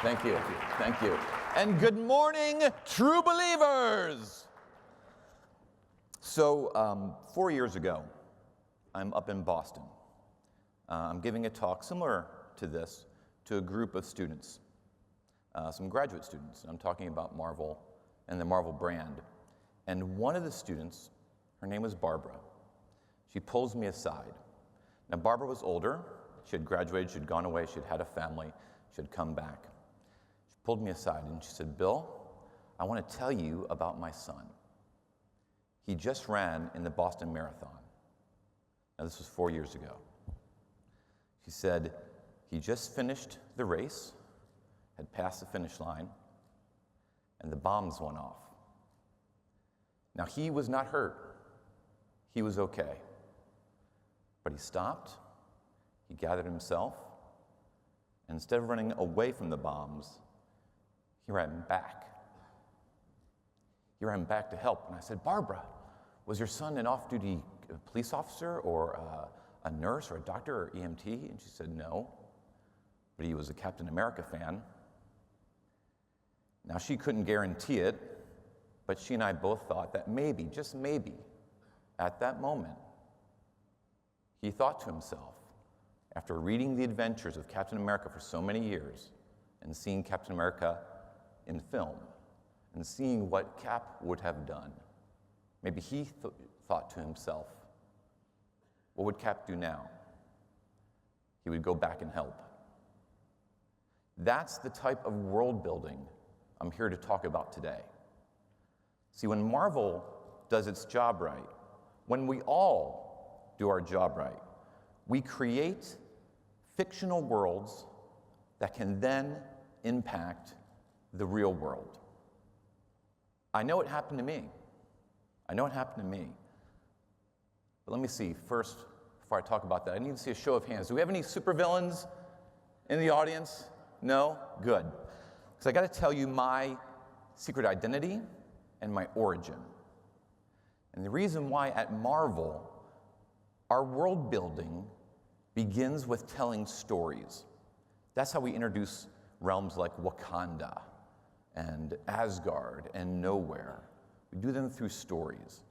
Thank you. Thank you. And good morning, true believers. So 4 years ago, I'm up in Boston. I'm giving a talk similar to this to a group of students, some graduate students. I'm talking about Marvel and the Marvel brand. And one of the students, her name was Barbara. She pulls me aside. Now, Barbara was older. She had graduated. She had gone away. She had had a family. She had come back. She pulled me aside and she said, "Bill, I want to tell you about my son. He just ran in the Boston Marathon." Now, this was 4 years ago. She said, he just finished the race, had passed the finish line, and the bombs went off. Now, he was not hurt. He was okay. But he stopped, he gathered himself, and instead of running away from the bombs, he ran back. He ran back to help. And I said, "Barbara, was your son an off-duty police officer or a nurse or a doctor or EMT?" And she said, "No, but he was a Captain America fan." Now, she couldn't guarantee it, but she and I both thought that maybe, just maybe, at that moment, he thought to himself, after reading the adventures of Captain America for so many years and seeing Captain America in film and seeing what Cap would have done, maybe he thought to himself, what would Cap do now? He would go back and help. That's the type of world building I'm here to talk about today. See, when Marvel does its job right, when we all do our job right, we create fictional worlds that can then impact the real world. I know it happened to me. I know it happened to me. But let me see, first, before I talk about that, I need to see a show of hands. Do we have any supervillains in the audience? No? Good. Because I got to tell you my secret identity and my origin. And the reason why at Marvel, our world building begins with telling stories. That's how we introduce realms like Wakanda and Asgard and Nowhere. We do them through stories.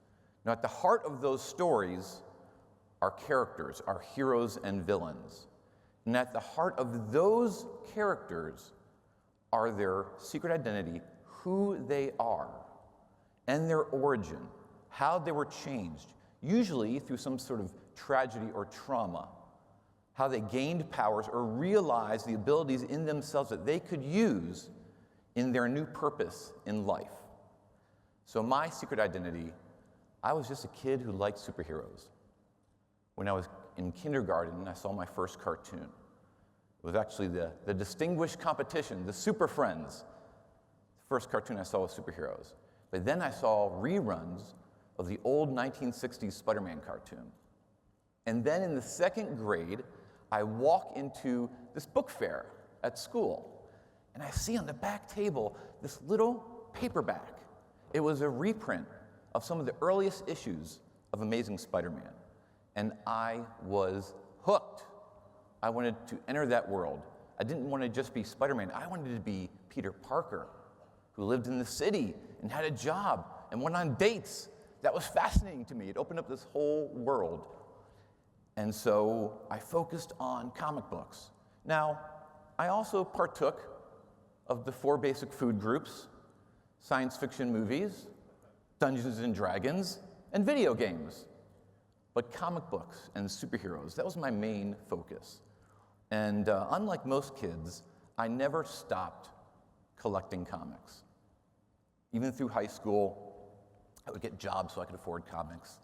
Now, at the heart of those stories are characters, are heroes and villains. And at the heart of those characters are their secret identity, who they are, and their origin, how they were changed, usually through some sort of tragedy or trauma, how they gained powers or realized the abilities in themselves that they could use in their new purpose in life. So my secret identity, I was just a kid who liked superheroes. When I was in kindergarten, I saw my first cartoon. It was actually the distinguished competition, the Super Friends. The first cartoon I saw was superheroes. But then I saw reruns of the old 1960s Spider-Man cartoon. And then in the second grade, I walk into this book fair at school, and I see on the back table this little paperback. It was a reprint of some of the earliest issues of Amazing Spider-Man, and I was hooked. I wanted to enter that world. I didn't want to just be Spider-Man. I wanted to be Peter Parker, who lived in the city and had a job and went on dates. That was fascinating to me. It opened up this whole world. And so I focused on comic books. Now, I also partook of the 4 basic food groups: science fiction movies, Dungeons and Dragons, and video games. But comic books and superheroes, that was my main focus. And unlike most kids, I never stopped collecting comics. Even through high school, I would get jobs so I could afford comics.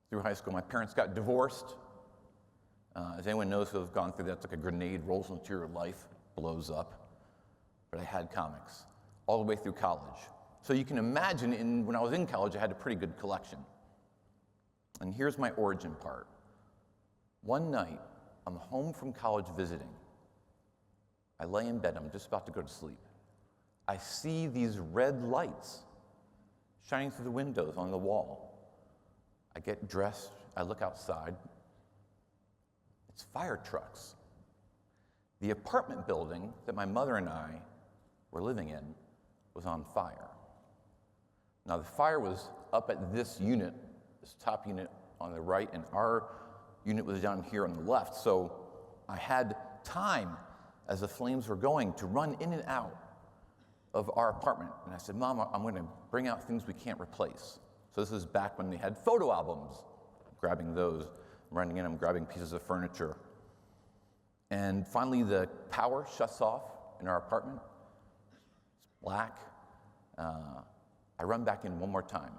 Through high school, my parents got divorced. As anyone knows who has gone through that, it's like a grenade rolls into your life, blows up. But I had comics all the way through college. So you can imagine when I was in college, I had a pretty good collection. And here's my origin part. One night, I'm home from college visiting. I lay in bed, I'm just about to go to sleep. I see these red lights shining through the windows on the wall. I get dressed, I look outside. It's fire trucks. The apartment building that my mother and I were living in was on fire. Now, the fire was up at this unit, this top unit on the right, and our unit was down here on the left. So I had time, as the flames were going, to run in and out of our apartment. And I said, Mom, I'm going to bring out things we can't replace. So this is back when they had photo albums. I'm grabbing those, I'm running in, I'm grabbing pieces of furniture. And finally, the power shuts off in our apartment. It's black. I run back in one more time.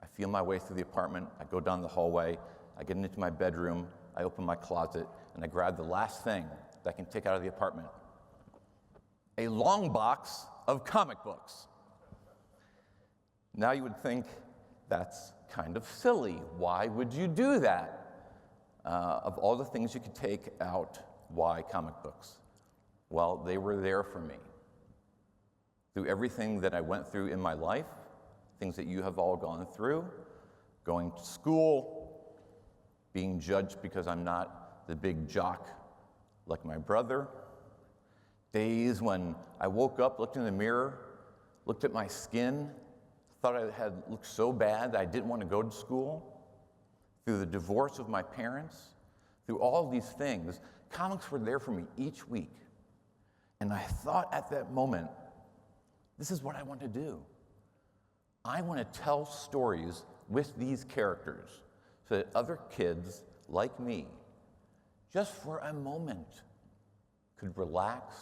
I feel my way through the apartment. I go down the hallway. I get into my bedroom. I open my closet, and I grab the last thing that I can take out of the apartment. A long box of comic books. Now you would think that's kind of silly. Why would you do that? Of all the things you could take out, why comic books? Well, they were there for me. Through everything that I went through in my life, things that you have all gone through, going to school, being judged because I'm not the big jock like my brother, days when I woke up, looked in the mirror, looked at my skin, thought I had looked so bad that I didn't want to go to school, through the divorce of my parents, through all these things, comics were there for me each week. And I thought at that moment, this is what I want to do. I want to tell stories with these characters so that other kids like me, just for a moment, could relax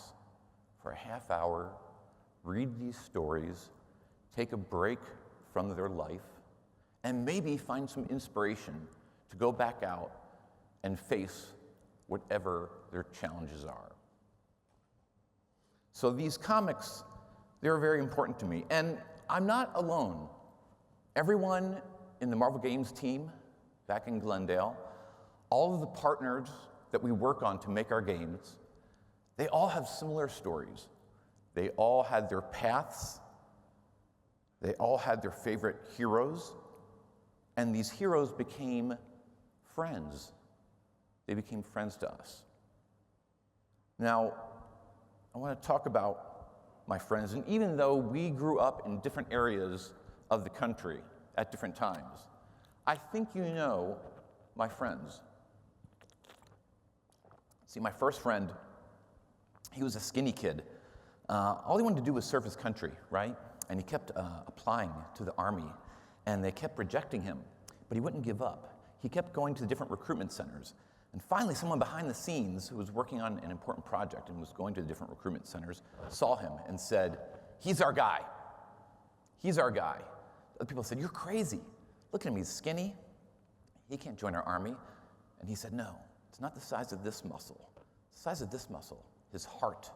for a half hour, read these stories, take a break from their life, and maybe find some inspiration to go back out and face whatever their challenges are. So these comics, they're very important to me. And I'm not alone. Everyone in the Marvel Games team back in Glendale, all of the partners that we work on to make our games, they all have similar stories. They all had their paths. They all had their favorite heroes. And these heroes became friends. They became friends to us. Now, I want to talk about my friends, and even though we grew up in different areas of the country at different times, I think you know my friends. See, my first friend, he was a skinny kid. All he wanted to do was serve his country, right? And he kept applying to the Army, and they kept rejecting him, but he wouldn't give up. He kept going to the different recruitment centers. And finally, someone behind the scenes who was working on an important project and was going to the different recruitment centers saw him and said, "He's our guy. He's our guy." Other people said, "You're crazy. Look at him, he's skinny. He can't join our army." And he said, "No, it's not the size of this muscle. It's the size of this muscle, his heart.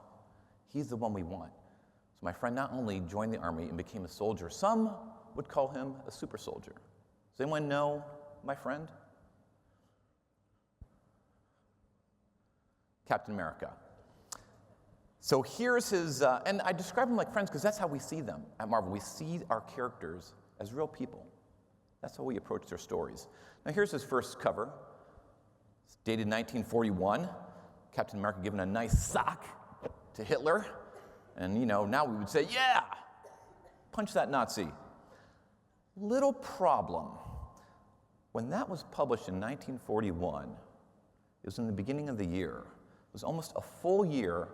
He's the one we want." So my friend not only joined the army and became a soldier, some would call him a super soldier. Does anyone know my friend? Captain America. So here's his, and I describe them like friends because that's how we see them at Marvel. We see our characters as real people. That's how we approach their stories. Now here's his first cover. It's dated 1941. Captain America giving a nice sock to Hitler. And now we would say, yeah, punch that Nazi. Little problem. When that was published in 1941, it was in the beginning of the year. It was almost a full year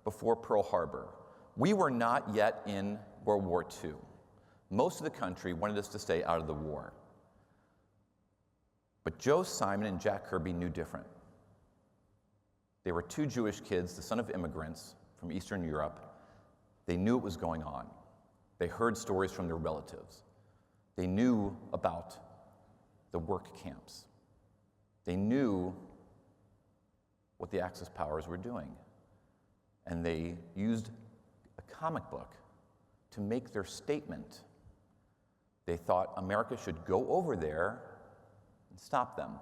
before Pearl Harbor. We were not yet in World War II. Most of the country wanted us to stay out of the war. But Joe Simon and Jack Kirby knew different. They were two Jewish kids, the son of immigrants from Eastern Europe. They knew what was going on. They heard stories from their relatives. They knew about the work camps. They knew what the Axis powers were doing. And they used a comic book to make their statement. They thought America should go over there and stop them.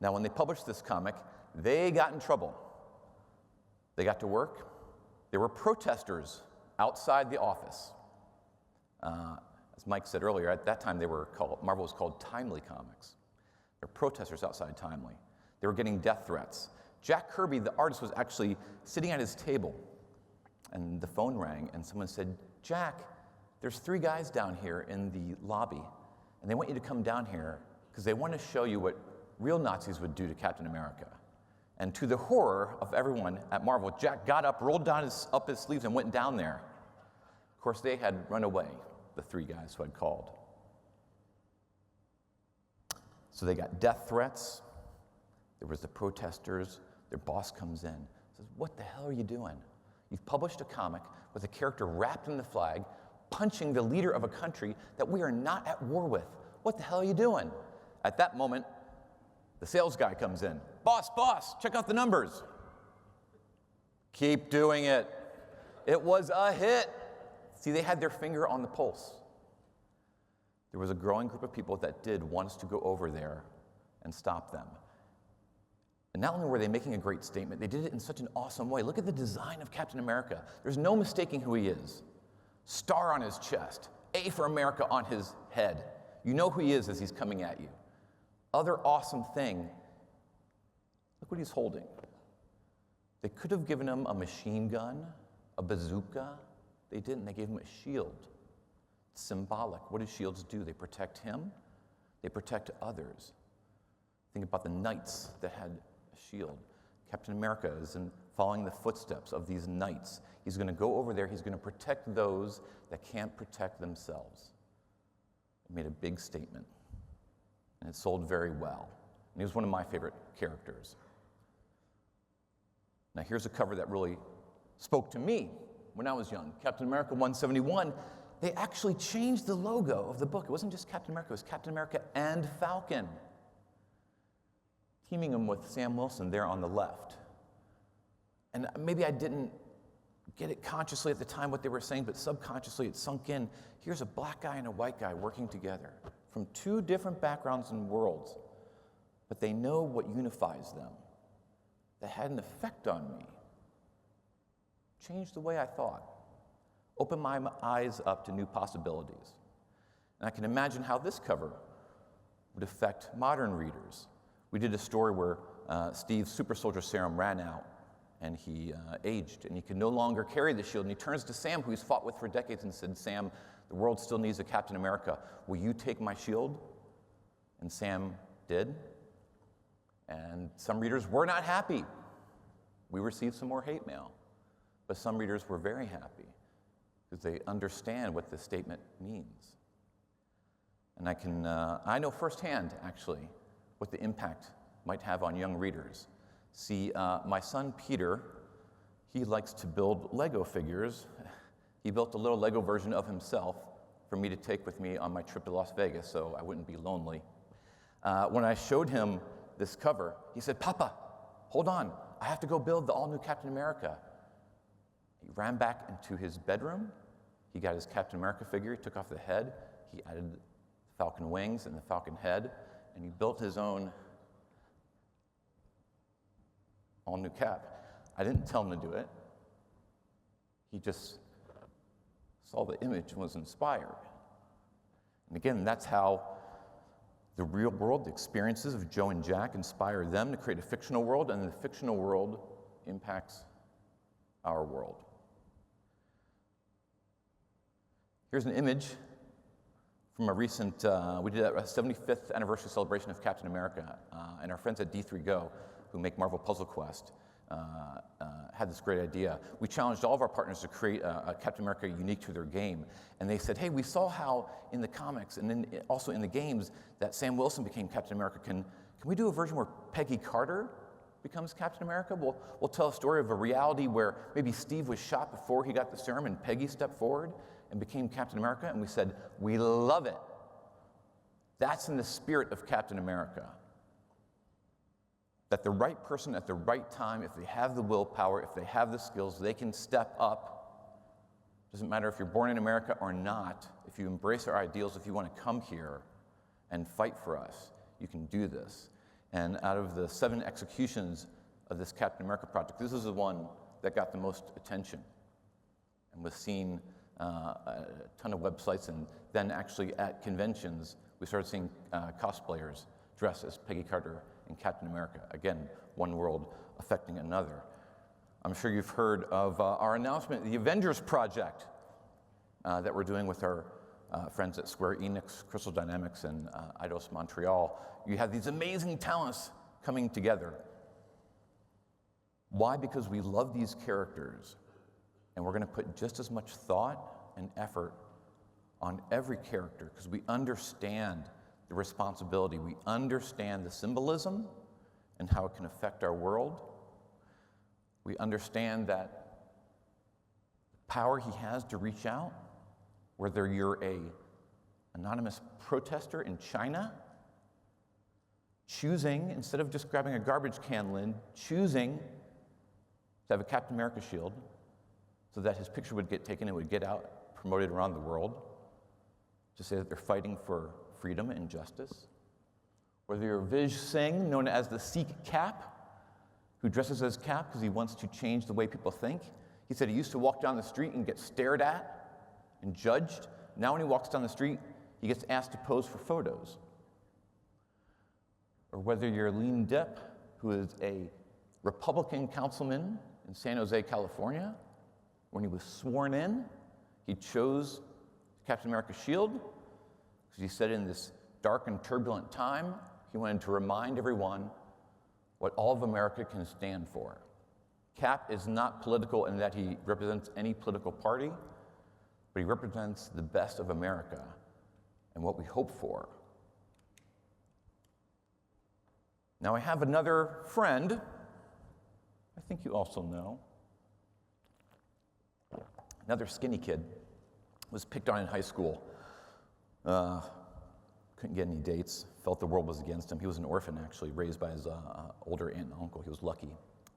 Now, when they published this comic, they got in trouble. They got to work. There were protesters outside the office. As Mike said earlier, at that time Marvel was called Timely Comics. There were protesters outside Timely. They were getting death threats. Jack Kirby, the artist, was actually sitting at his table, and the phone rang, and someone said, Jack, there's 3 guys down here in the lobby, and they want you to come down here because they want to show you what real Nazis would do to Captain America. And to the horror of everyone at Marvel, Jack got up, rolled down up his sleeves, and went down there. Of course, they had run away, the 3 guys who had called. So they got death threats. There was the protesters. Their boss comes in, says, what the hell are you doing? You've published a comic with a character wrapped in the flag, punching the leader of a country that we are not at war with. What the hell are you doing? At that moment, the sales guy comes in. Boss, check out the numbers. Keep doing it. It was a hit. See, they had their finger on the pulse. There was a growing group of people that did want us to go over there and stop them. And not only were they making a great statement, they did it in such an awesome way. Look at the design of Captain America. There's no mistaking who he is. Star on his chest, A for America on his head. You know who he is as he's coming at you. Other awesome thing, look what he's holding. They could have given him a machine gun, a bazooka. They didn't. They gave him a shield. It's symbolic. What do shields do? They protect him. They protect others. Think about the knights that had a shield. Captain America is following the footsteps of these knights. He's going to go over there. He's going to protect those that can't protect themselves. It made a big statement, and it sold very well. And he was one of my favorite characters. Now here's a cover that really spoke to me when I was young. Captain America 171, they actually changed the logo of the book. It wasn't just Captain America, it was Captain America and Falcon. Teaming him with Sam Wilson there on the left. And maybe I didn't get it consciously at the time what they were saying, but subconsciously it sunk in. Here's a black guy and a white guy working together from 2 different backgrounds and worlds, but they know what unifies them. That had an effect on me. Changed the way I thought. Opened my eyes up to new possibilities. And I can imagine how this cover would affect modern readers. We did a story where Steve's super soldier serum ran out, and he aged, and he could no longer carry the shield. And he turns to Sam, who he's fought with for decades, and said, Sam, the world still needs a Captain America. Will you take my shield? And Sam did. And some readers were not happy. We received some more hate mail. But some readers were very happy because they understand what this statement means. And I know firsthand, actually, what the impact might have on young readers. See, my son Peter, he likes to build Lego figures. He built a little Lego version of himself for me to take with me on my trip to Las Vegas so I wouldn't be lonely. When I showed him this cover, he said, Papa, hold on, I have to go build the all-new Captain America. He ran back into his bedroom. He got his Captain America figure. He took off the head. He added the falcon wings and the falcon head, and he built his own all-new cap. I didn't tell him to do it. He just saw the image and was inspired. And again, that's how the real world, the experiences of Joe and Jack inspire them to create a fictional world, and the fictional world impacts our world. Here's an image from a recent, we did a 75th anniversary celebration of Captain America, and our friends at D.i.c.e, who make Marvel Puzzle Quest, had this great idea. We challenged all of our partners to create a Captain America unique to their game, and they said, hey, we saw how in the comics and then also in the games that Sam Wilson became Captain America. Can we do a version where Peggy Carter becomes Captain America? We'll tell a story of a reality where maybe Steve was shot before he got the serum and Peggy stepped forward and became Captain America, and we said, we love it. That's in the spirit of Captain America. That the right person at the right time, if they have the willpower, if they have the skills, they can step up. Doesn't matter if you're born in America or not, if you embrace our ideals, if you want to come here and fight for us, you can do this. And out of the 7 executions of this Captain America project, this is the one that got the most attention and was seen a ton of websites, and then actually at conventions, we started seeing cosplayers dress as Peggy Carter in Captain America. Again, one world affecting another. I'm sure you've heard of our announcement, the Avengers Project, that we're doing with our friends at Square Enix, Crystal Dynamics, and Eidos Montreal. You have these amazing talents coming together. Why? Because we love these characters, and we're going to put just as much thought and effort on every character because we understand the responsibility. We understand the symbolism and how it can affect our world. We understand that power he has to reach out, whether you're an anonymous protester in China, choosing, instead of just grabbing a garbage can lid, choosing to have a Captain America shield so that his picture would get taken and would get out, promoted around the world, to say that they're fighting for freedom and justice. Whether you're Vij Singh, known as the Sikh Cap, who dresses as Cap because he wants to change the way people think. He said he used to walk down the street and get stared at and judged. Now when he walks down the street, he gets asked to pose for photos. Or whether you're Lean Depp, who is a Republican councilman in San Jose, California. When he was sworn in, he chose Captain America's shield because he said in this dark and turbulent time, he wanted to remind everyone what all of America can stand for. Cap is not political in that he represents any political party, but he represents the best of America and what we hope for. Now I have another friend, I think you also know, another skinny kid, was picked on in high school. Couldn't get any dates, felt the world was against him. He was an orphan, actually, raised by his older aunt and uncle. He was lucky.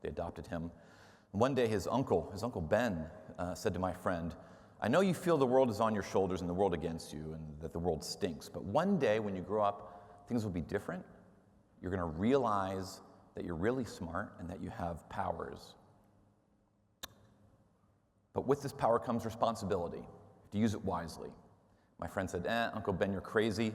They adopted him. And one day, his uncle Ben, said to my friend, I know you feel the world is on your shoulders and the world against you and that the world stinks, but one day when you grow up, things will be different. You're going to realize that you're really smart and that you have powers. But with this power comes responsibility. You have to use it wisely. My friend said, Uncle Ben, you're crazy.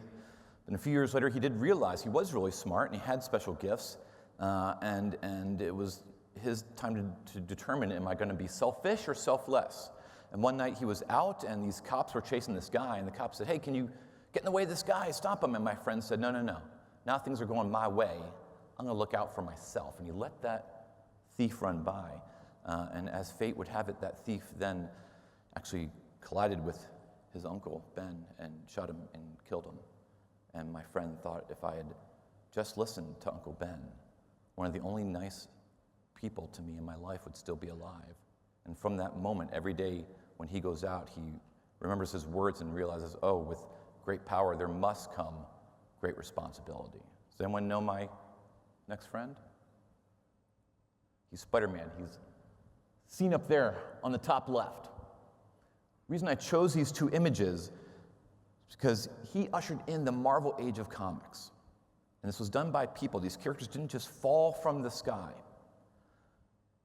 Then a few years later, he did realize he was really smart and he had special gifts, and it was his time to determine, am I going to be selfish or selfless? And one night he was out, and these cops were chasing this guy, and the cops said, hey, can you get in the way of this guy? Stop him. And my friend said, no. Now things are going my way. I'm going to look out for myself. And he let that thief run by. And as fate would have it, that thief then actually collided with his uncle, Ben, and shot him and killed him. And my friend thought if I had just listened to Uncle Ben, one of the only nice people to me in my life would still be alive. And from that moment, every day when he goes out, he remembers his words and realizes, oh, with great power, there must come great responsibility. Does anyone know my next friend? He's Spider-Man. He's seen up there on the top left. The reason I chose these two images is because he ushered in the Marvel age of comics. And this was done by people. These characters didn't just fall from the sky.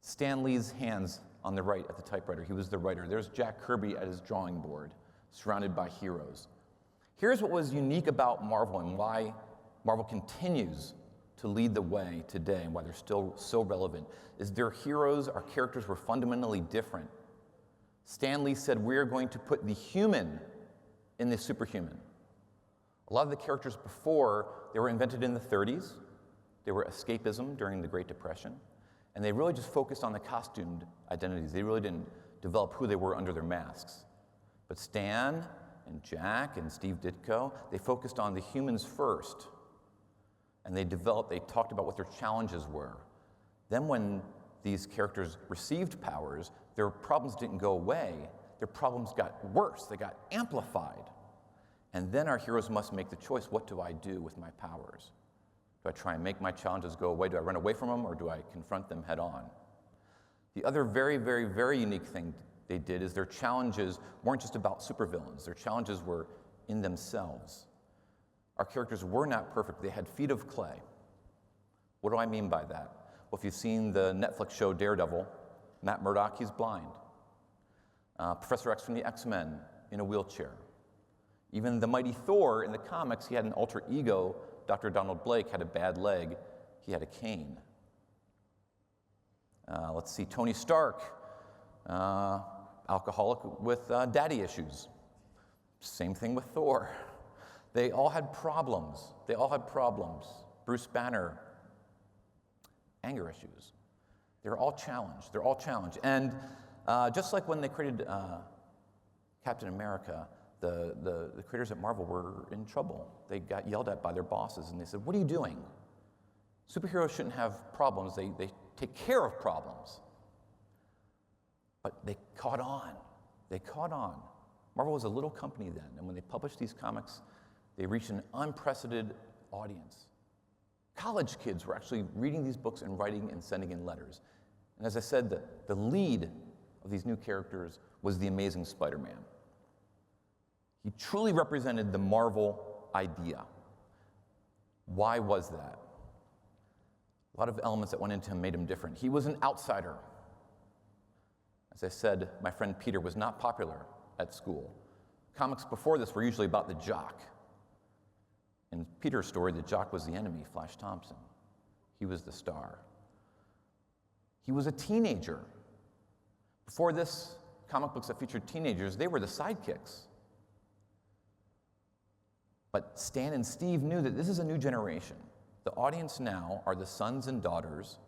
Stan Lee's hands on the right at the typewriter. He was the writer. There's Jack Kirby at his drawing board, surrounded by heroes. Here's what was unique about Marvel and why Marvel continues to lead the way today and why they're still so relevant, is their heroes, our characters, were fundamentally different. Stan Lee said, we're going to put the human in the superhuman. A lot of the characters before, they were invented in the 30s. They were escapism during the Great Depression. And they really just focused on the costumed identities. They really didn't develop who they were under their masks. But Stan and Jack and Steve Ditko, they focused on the humans first. And they talked about what their challenges were. Then when these characters received powers, their problems didn't go away. Their problems got worse. They got amplified. And then our heroes must make the choice, what do I do with my powers? Do I try and make my challenges go away? Do I run away from them, or do I confront them head on? The other very, very, very unique thing they did is their challenges weren't just about supervillains. Their challenges were in themselves. Our characters were not perfect. They had feet of clay. What do I mean by that? Well, if you've seen the Netflix show Daredevil, Matt Murdock, he's blind. Professor X from the X-Men in a wheelchair. Even the mighty Thor in the comics, he had an alter ego. Dr. Donald Blake had a bad leg, he had a cane. Let's see, Tony Stark, alcoholic with daddy issues. Same thing with Thor. They all had problems. Bruce Banner, anger issues. They're all challenged. And just like when they created Captain America, the creators at Marvel were in trouble. They got yelled at by their bosses, and they said, "What are you doing? Superheroes shouldn't have problems. They take care of problems." But they caught on. Marvel was a little company then, and when they published these comics, they reached an unprecedented audience. College kids were actually reading these books and writing and sending in letters. And as I said, the lead of these new characters was the Amazing Spider-Man. He truly represented the Marvel idea. Why was that? A lot of elements that went into him made him different. He was an outsider. As I said, my friend Peter was not popular at school. Comics before this were usually about the jock. In Peter's story, the jock was the enemy, Flash Thompson. He was the star. He was a teenager. Before this, comic books that featured teenagers, they were the sidekicks. But Stan and Steve knew that this is a new generation. The audience now are the sons and daughters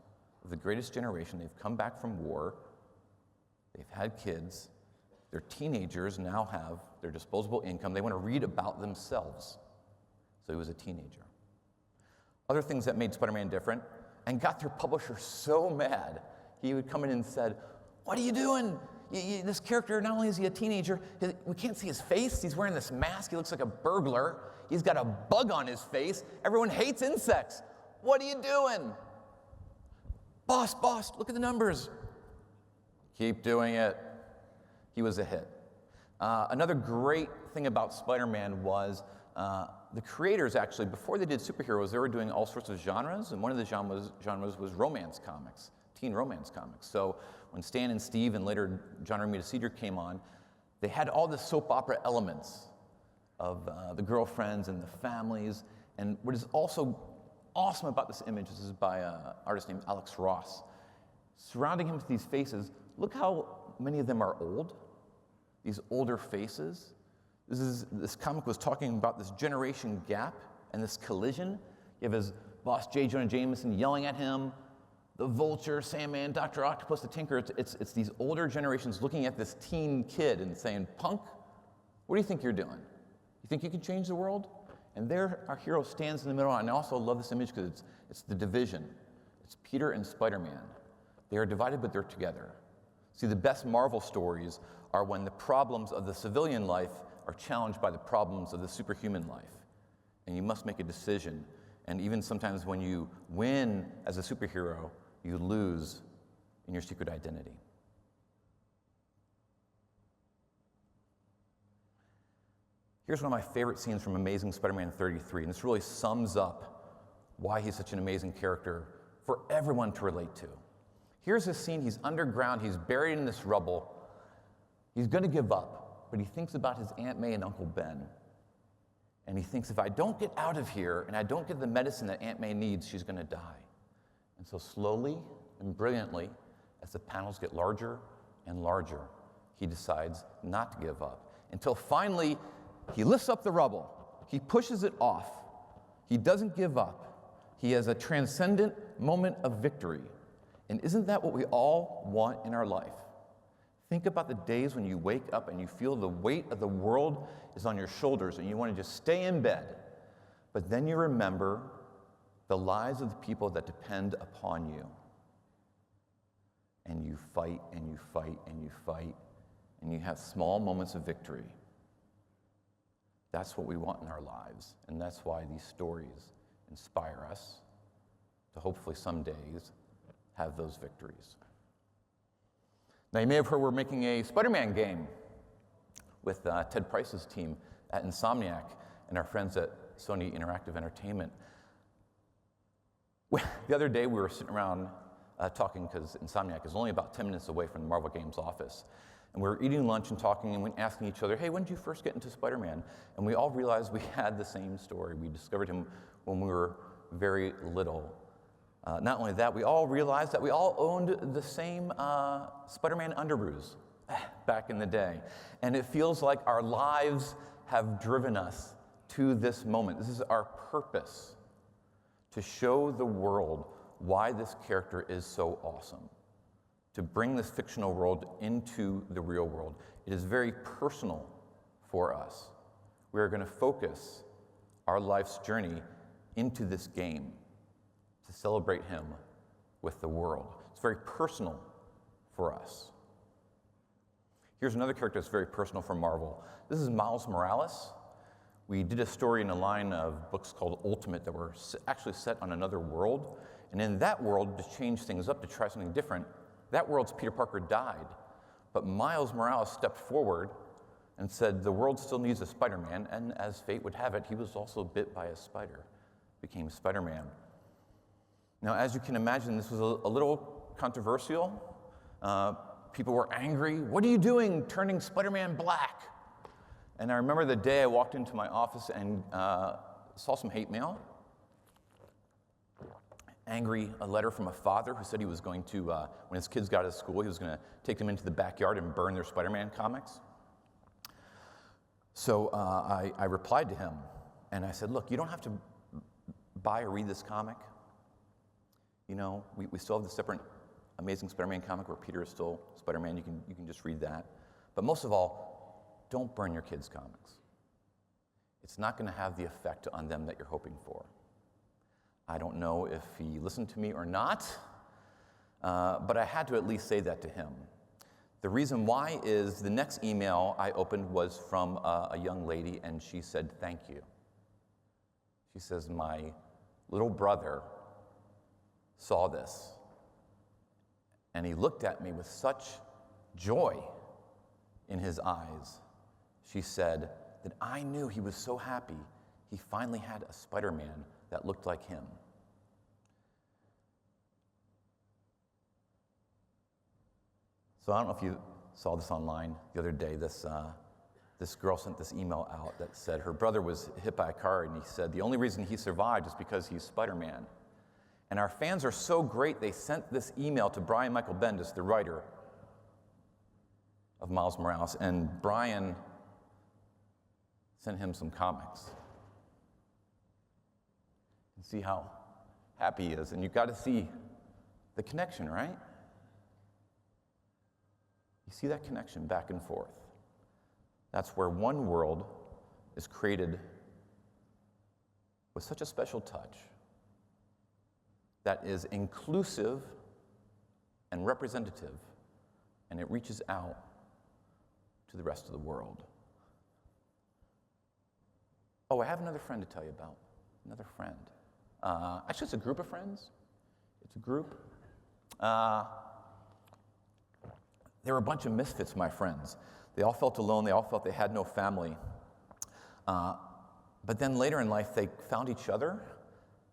of the greatest generation. They've come back from war. They've had kids. Their teenagers now have their disposable income. They want to read about themselves. So he was a teenager. Other things that made Spider-Man different and got their publisher so mad, he would come in and said, "What are you doing? This character, not only is he a teenager, we can't see his face. He's wearing this mask. He looks like a burglar. He's got a bug on his face. Everyone hates insects. What are you doing? Boss, look at the numbers." Keep doing it. He was a hit. Another great thing about Spider-Man was the creators actually, before they did superheroes, they were doing all sorts of genres, and one of the genres was romance comics, teen romance comics. So when Stan and Steve and later John Romita Sr. came on, they had all the soap opera elements of the girlfriends and the families. And what is also awesome about this image, this is by an artist named Alex Ross, surrounding him with these faces, look how many of them are old, these older faces. This comic was talking about this generation gap and this collision. You have his boss, J. Jonah Jameson, yelling at him, the Vulture, Sandman, Dr. Octopus, the Tinker. It's these older generations looking at this teen kid and saying, "Punk, what do you think you're doing? You think you can change the world?" And there our hero stands in the middle, and I also love this image because it's the division. It's Peter and Spider-Man. They are divided, but they're together. See, the best Marvel stories are when the problems of the civilian life are challenged by the problems of the superhuman life. And you must make a decision. And even sometimes when you win as a superhero, you lose in your secret identity. Here's one of my favorite scenes from Amazing Spider-Man 33, and this really sums up why he's such an amazing character for everyone to relate to. Here's a scene, he's underground, he's buried in this rubble. He's going to give up, but he thinks about his Aunt May and Uncle Ben. And he thinks, if I don't get out of here and I don't get the medicine that Aunt May needs, she's going to die. And so slowly and brilliantly, as the panels get larger and larger, he decides not to give up. Until finally, he lifts up the rubble. He pushes it off. He doesn't give up. He has a transcendent moment of victory. And isn't that what we all want in our life? Think about the days when you wake up and you feel the weight of the world is on your shoulders and you want to just stay in bed. But then you remember the lives of the people that depend upon you. And you fight and you fight and you fight and you have small moments of victory. That's what we want in our lives. And that's why these stories inspire us to hopefully some days have those victories. Now, you may have heard we're making a Spider-Man game with Ted Price's team at Insomniac and our friends at Sony Interactive Entertainment. The other day, we were sitting around talking because Insomniac is only about 10 minutes away from the Marvel Games office. And we were eating lunch and talking and asking each other, "Hey, when did you first get into Spider-Man?" And we all realized we had the same story. We discovered him when we were very little. Not only that, we all realized that we all owned the same Spider-Man underoos back in the day. And it feels like our lives have driven us to this moment. This is our purpose, to show the world why this character is so awesome, to bring this fictional world into the real world. It is very personal for us. We are going to focus our life's journey into this game to celebrate him with the world. It's very personal for us. Here's another character that's very personal for Marvel. This is Miles Morales. We did a story in a line of books called Ultimate that were actually set on another world. And in that world, to change things up, to try something different, that world's Peter Parker died. But Miles Morales stepped forward and said the world still needs a Spider-Man, and as fate would have it, he was also bit by a spider, became Spider-Man. Now, as you can imagine, this was a little controversial. People were angry. What are you doing turning Spider-Man black? And I remember the day I walked into my office and saw some hate mail. A letter from a father who said he was going to, when his kids got out of school, he was going to take them into the backyard and burn their Spider-Man comics. So I replied to him, and I said, look, you don't have to buy or read this comic. You know, we still have the separate Amazing Spider-Man comic where Peter is still Spider-Man. You can just read that. But most of all, don't burn your kids' comics. It's not going to have the effect on them that you're hoping for. I don't know if he listened to me or not, but I had to at least say that to him. The reason why is the next email I opened was from a young lady, and she said, thank you. She says, my little brother saw this, and he looked at me with such joy in his eyes. She said that I knew he was so happy he finally had a Spider-Man that looked like him. So I don't know if you saw this online the other day. This girl sent this email out that said her brother was hit by a car, and he said the only reason he survived is because he's Spider-Man. And our fans are so great, they sent this email to Brian Michael Bendis, the writer of Miles Morales, and Brian sent him some comics. And see how happy he is. And you've got to see the connection, right? You see that connection back and forth. That's where one world is created with such a special touch that is inclusive and representative, and it reaches out to the rest of the world. Oh, I have another friend to tell you about. Another friend. Actually, it's a group of friends. It's a group. They were a bunch of misfits, my friends. They all felt alone. They all felt they had no family. But then later in life, they found each other,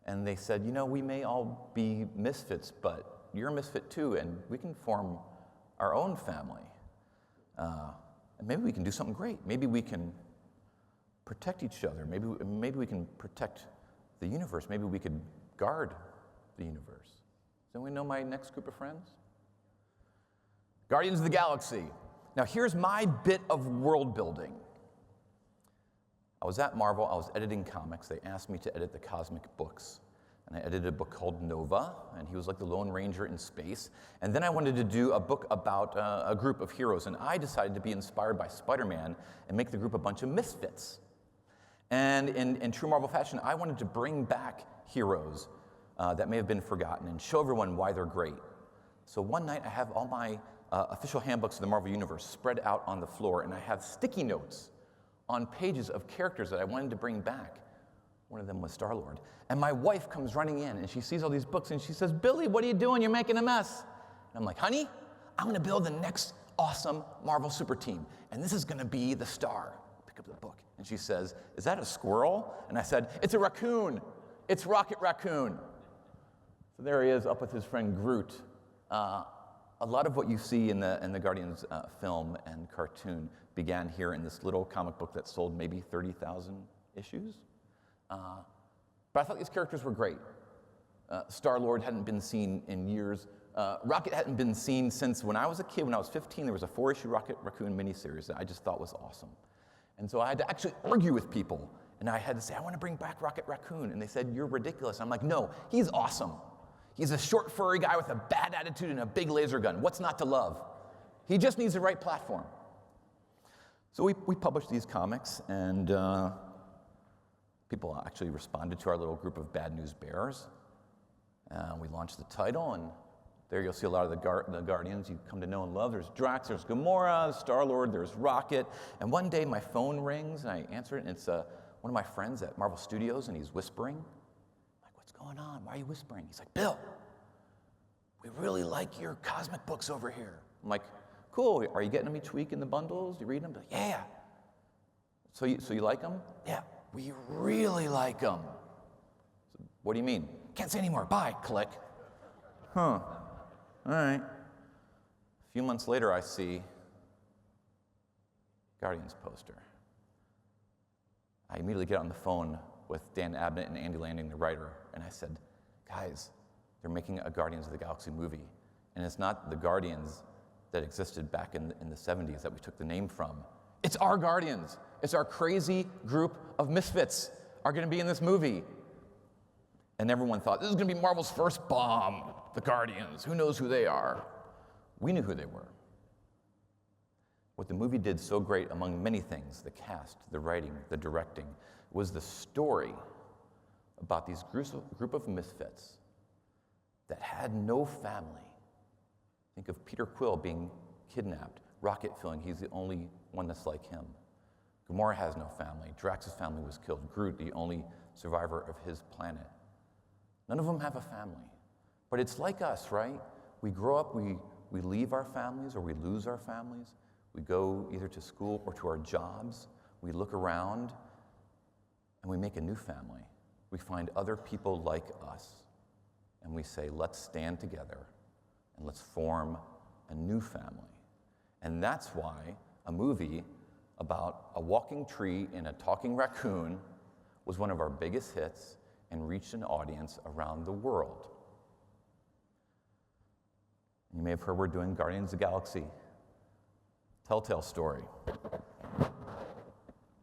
and they said, you know, we may all be misfits, but you're a misfit too, and we can form our own family. And maybe we can do something great. Maybe we can protect each other. Maybe we can protect the universe. Maybe we could guard the universe. Does anyone know my next group of friends? Guardians of the Galaxy. Now here's my bit of world building. I was at Marvel, I was editing comics. They asked me to edit the cosmic books. And I edited a book called Nova, and he was like the Lone Ranger in space. And then I wanted to do a book about a group of heroes, and I decided to be inspired by Spider-Man and make the group a bunch of misfits. And in true Marvel fashion, I wanted to bring back heroes that may have been forgotten and show everyone why they're great. So one night I have all my official handbooks of the Marvel Universe spread out on the floor, and I have sticky notes on pages of characters that I wanted to bring back. One of them was Star-Lord. And my wife comes running in, and she sees all these books, and she says, Billy, what are you doing? You're making a mess. And I'm like, honey, I'm going to build the next awesome Marvel super team, and this is going to be the star. Pick up the book. And she says, is that a squirrel? And I said, it's a raccoon. It's Rocket Raccoon. So there he is up with his friend Groot. A lot of what you see in the Guardians film and cartoon began here in this little comic book that sold maybe 30,000 issues. But I thought these characters were great. Star-Lord hadn't been seen in years. Rocket hadn't been seen since when I was a kid. When I was 15, there was a 4-issue Rocket Raccoon miniseries that I just thought was awesome. And so I had to actually argue with people. And I had to say, I want to bring back Rocket Raccoon. And they said, you're ridiculous. I'm like, no, he's awesome. He's a short, furry guy with a bad attitude and a big laser gun. What's not to love? He just needs the right platform. So we published these comics, and people actually responded to our little group of Bad News Bears. We launched the title, and there you'll see a lot of the Guardians you come to know and love. There's Drax, there's Gamora, Star-Lord, there's Rocket. And one day my phone rings, and I answer it, and it's one of my friends at Marvel Studios, and he's whispering. I'm like, what's going on? Why are you whispering? He's like, Bill, we really like your cosmic books over here. I'm like, cool. Are you getting them each week in the bundles? You read them? Like, yeah. So you like them? Yeah, we really like them. So, what do you mean? Can't say anymore. Bye. Click. Huh. All right. A few months later, I see Guardians poster. I immediately get on the phone with Dan Abnett and Andy Landing, the writer, and I said, guys, they're making a Guardians of the Galaxy movie, and it's not the Guardians that existed back in the 70s that we took the name from. It's our Guardians. It's our crazy group of misfits are going to be in this movie. And everyone thought, this is going to be Marvel's first bomb, the Guardians. Who knows who they are? We knew who they were. What the movie did so great, among many things, the cast, the writing, the directing, was the story about these group of misfits that had no family. Think of Peter Quill being kidnapped, Rocket feeling he's the only one that's like him. Gamora has no family. Drax's family was killed. Groot, the only survivor of his planet. None of them have a family. But it's like us, right? We grow up, we leave our families or we lose our families. We go either to school or to our jobs. We look around and we make a new family. We find other people like us and we say, let's stand together and let's form a new family. And that's why a movie about a walking tree and a talking raccoon was one of our biggest hits and reached an audience around the world. You may have heard we're doing Guardians of the Galaxy, Telltale story.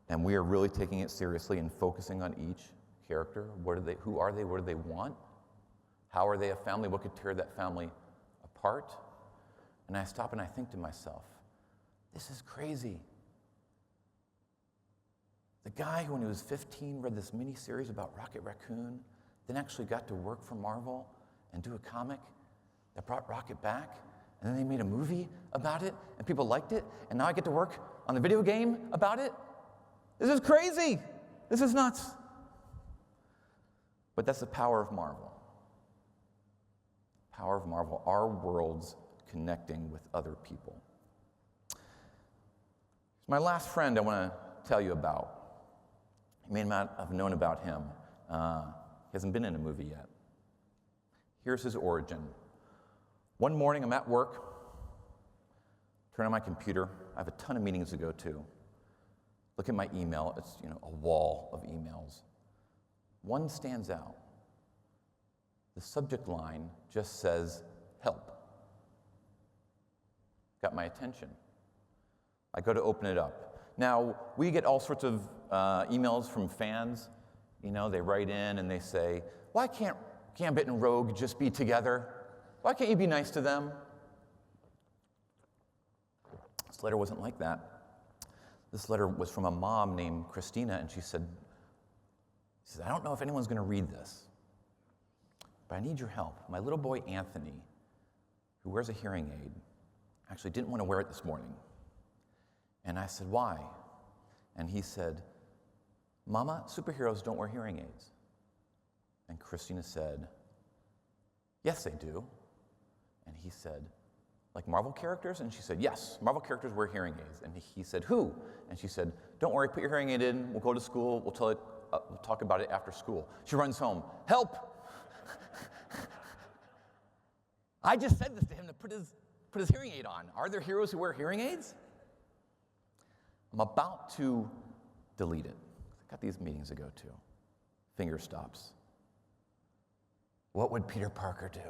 And we are really taking it seriously and focusing on each character. Who are they? What do they want? How are they a family? What could tear that family apart? And I stop and I think to myself, this is crazy. The guy, when he was 15, read this mini-series about Rocket Raccoon, then actually got to work for Marvel and do a comic that brought Rocket back, and then they made a movie about it, and people liked it, and now I get to work on the video game about it? This is crazy. This is nuts. But that's the power of Marvel. Power of Marvel, our worlds connecting with other people. My last friend I want to tell you about. You may not have known about him. He hasn't been in a movie yet. Here's his origin. One morning, I'm at work, turn on my computer. I have a ton of meetings to go to. Look at my email. It's a wall of emails. One stands out. The subject line just says, help. Got my attention. I go to open it up. Now, we get all sorts of emails from fans. They write in and they say, why can't Gambit and Rogue just be together? Why can't you be nice to them? This letter wasn't like that. This letter was from a mom named Christina, and she said, I don't know if anyone's going to read this, but I need your help. My little boy, Anthony, who wears a hearing aid, actually didn't want to wear it this morning. And I said, why? And he said, Mama, superheroes don't wear hearing aids. And Christina said, yes, they do. And he said, like Marvel characters? And she said, yes, Marvel characters wear hearing aids. And he said, who? And she said, don't worry, put your hearing aid in, we'll go to school, we'll talk about it after school. She runs home, help! I just said this to him to put his hearing aid on. Are there heroes who wear hearing aids? I'm about to delete it. I've got these meetings to go to. Finger stops. What would Peter Parker do?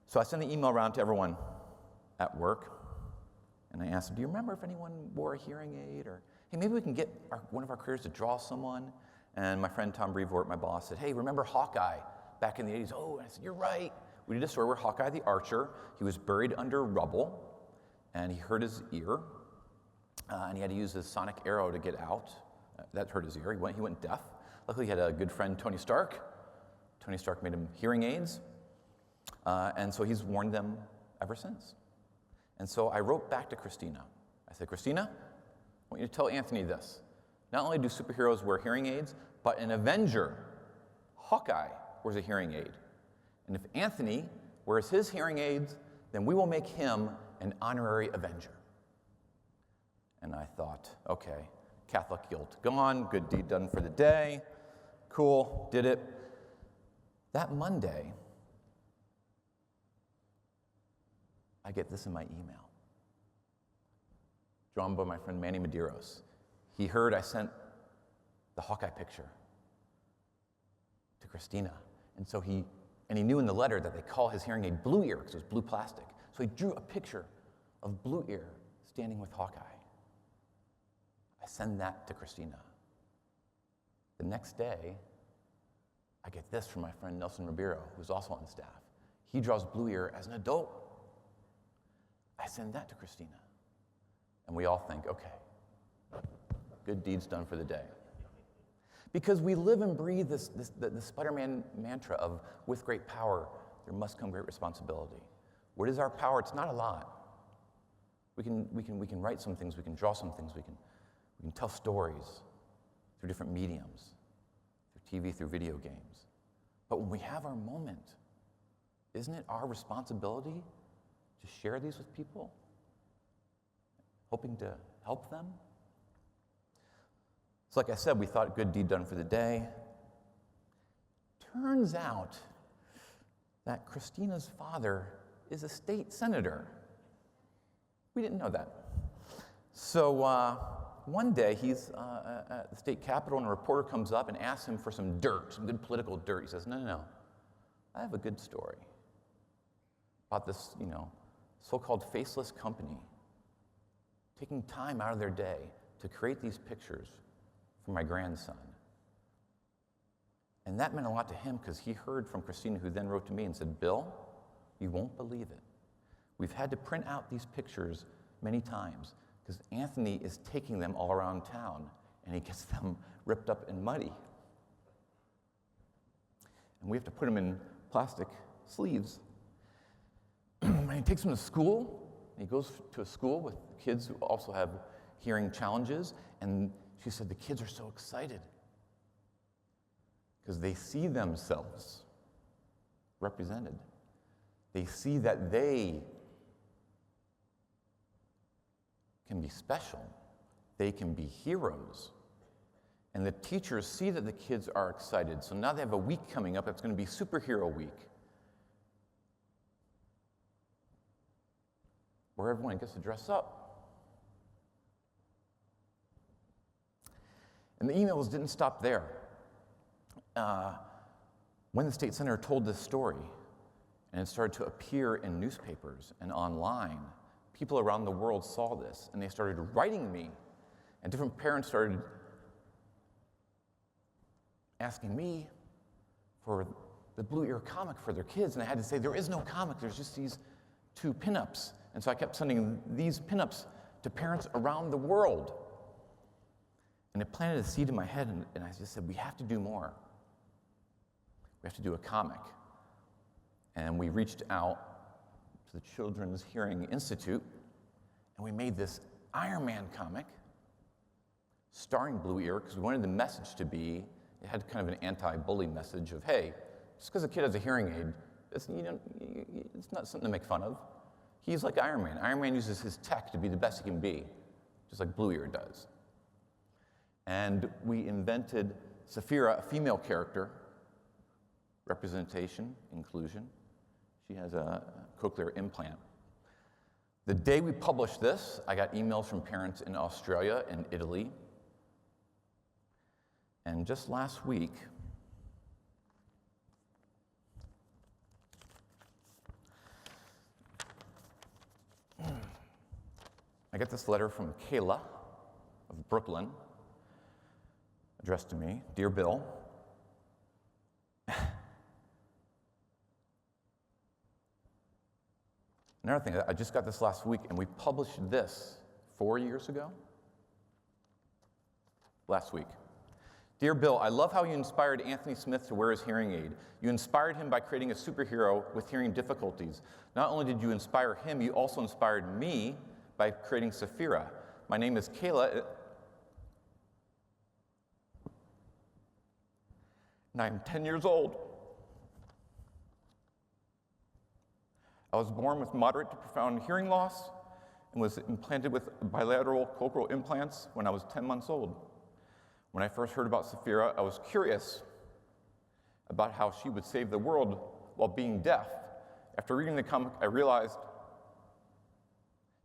So I sent an email around to everyone at work, and I asked them, do you remember if anyone wore a hearing aid? Or, hey, maybe we can get one of our creators to draw someone. And my friend Tom Brevoort, my boss, said, hey, remember Hawkeye back in the 80s? Oh, and I said, you're right. We did a story where Hawkeye the archer, he was buried under rubble, and he hurt his ear, and he had to use his sonic arrow to get out. That hurt his ear. He went deaf. Luckily, he had a good friend, Tony Stark. Tony Stark made him hearing aids, and so he's worn them ever since. And so I wrote back to Christina. I said, Christina, I want you to tell Anthony this. Not only do superheroes wear hearing aids, but an Avenger, Hawkeye, wears a hearing aid. And if Anthony wears his hearing aids, then we will make him an honorary Avenger. And I thought, okay, Catholic guilt gone, good deed done for the day, cool, did it. That Monday, I get this in my email, drawn by my friend Manny Medeiros. He heard I sent the Hawkeye picture to Christina, and so he knew in the letter that they call his hearing aid Blue Ear because it was blue plastic. So he drew a picture of Blue Ear standing with Hawkeye. I send that to Christina. The next day, I get this from my friend Nelson Ribeiro, who's also on staff. He draws Blue Ear as an adult. I send that to Christina. And we all think, okay, good deeds done for the day. Because we live and breathe the Spider-Man mantra of, with great power, there must come great responsibility. What is our power? It's not a lot. We can write some things, we can draw some things, we can tell stories through different mediums, through TV, through video games. But when we have our moment, isn't it our responsibility to share these with people, hoping to help them? So like I said, we thought good deed done for the day. Turns out that Christina's father is a state senator. We didn't know that. So one day he's at the state capitol and a reporter comes up and asks him for some dirt, some good political dirt. He says, no, I have a good story about this, so-called faceless company taking time out of their day to create these pictures for my grandson. And that meant a lot to him because he heard from Christina, who then wrote to me and said, Bill, you won't believe it. We've had to print out these pictures many times because Anthony is taking them all around town and he gets them ripped up and muddy. And we have to put them in plastic sleeves. When he takes them to school, he goes to a school with kids who also have hearing challenges, and she said the kids are so excited because they see themselves represented. They see that they can be special. They can be heroes. And the teachers see that the kids are excited. So now they have a week coming up. It's going to be Superhero Week, where everyone gets to dress up. And the emails didn't stop there. When the state senator told this story, and it started to appear in newspapers and online, people around the world saw this, and they started writing me, and different parents started asking me for the Blue Ear comic for their kids, and I had to say, there is no comic, there's just these 2 pinups. And so I kept sending these pinups to parents around the world. And it planted a seed in my head, and I just said, we have to do more. We have to do a comic. And we reached out to the Children's Hearing Institute, and we made this Iron Man comic starring Blue Ear, because we wanted the message to be, it had kind of an anti-bully message of, hey, just because a kid has a hearing aid, it's not something to make fun of. He's like Iron Man. Iron Man uses his tech to be the best he can be, just like Blue Ear does. And we invented Saphira, a female character, representation, inclusion. She has a cochlear implant. The day we published this, I got emails from parents in Australia and Italy. And just last week, I get this letter from Kayla of Brooklyn, addressed to me, Dear Bill. Another thing, I just got this last week, and we published this 4 years ago? Last week. Dear Bill, I love how you inspired Anthony Smith to wear his hearing aid. You inspired him by creating a superhero with hearing difficulties. Not only did you inspire him, you also inspired me by creating Saphira. My name is Kayla, and I'm 10 years old. I was born with moderate to profound hearing loss and was implanted with bilateral cochlear implants when I was 10 months old. When I first heard about Saphira, I was curious about how she would save the world while being deaf. After reading the comic, I realized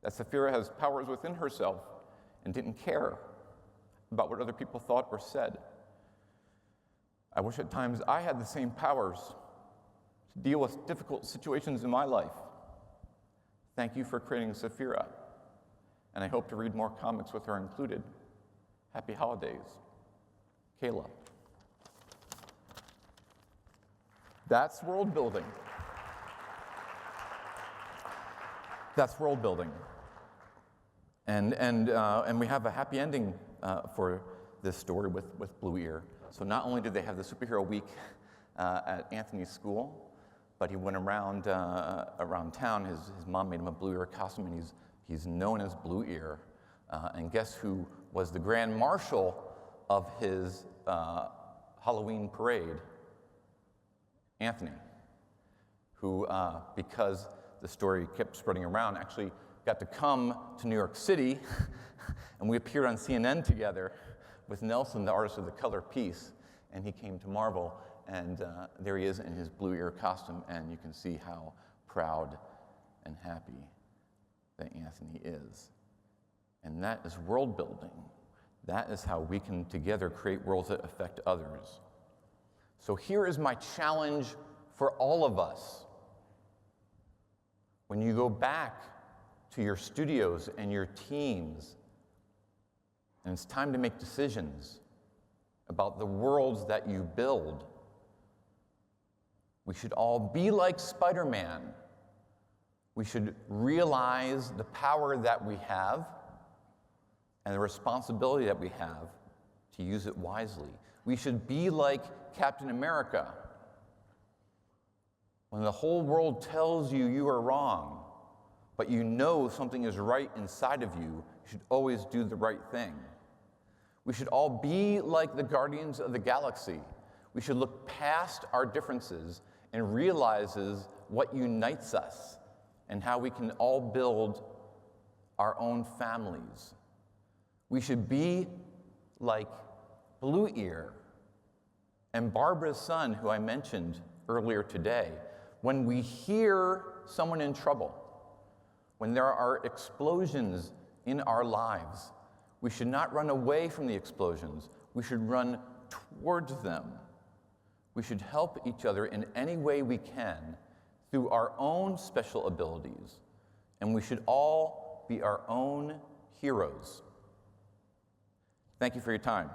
that Saphira has powers within herself and didn't care about what other people thought or said. I wish at times I had the same powers to deal with difficult situations in my life. Thank you for creating Saphira, and I hope to read more comics with her included. Happy holidays, Kayla. That's world building. That's world building. And we have a happy ending for this story with Blue Ear. So not only did they have the superhero week at Anthony's school, but he went around town. His mom made him a Blue Ear costume, and he's known as Blue Ear. And guess who was the grand marshal of his Halloween parade? Anthony, who, because the story kept spreading around, actually got to come to New York City, and we appeared on CNN together with Nelson, the artist of the color piece, and he came to Marvel, and there he is in his Blue Ear costume, and you can see how proud and happy that Anthony is. And that is world building. That is how we can together create worlds that affect others. So here is my challenge for all of us. When you go back to your studios and your teams, and it's time to make decisions about the worlds that you build, we should all be like Spider-Man. We should realize the power that we have and the responsibility that we have to use it wisely. We should be like Captain America. When the whole world tells you you are wrong, but you know something is right inside of you, you should always do the right thing. We should all be like the Guardians of the Galaxy. We should look past our differences and realizes what unites us and how we can all build our own families. We should be like Blue Ear and Barbara's son, who I mentioned earlier today. When we hear someone in trouble, when there are explosions in our lives, we should not run away from the explosions. We should run towards them. We should help each other in any way we can through our own special abilities. And we should all be our own heroes. Thank you for your time.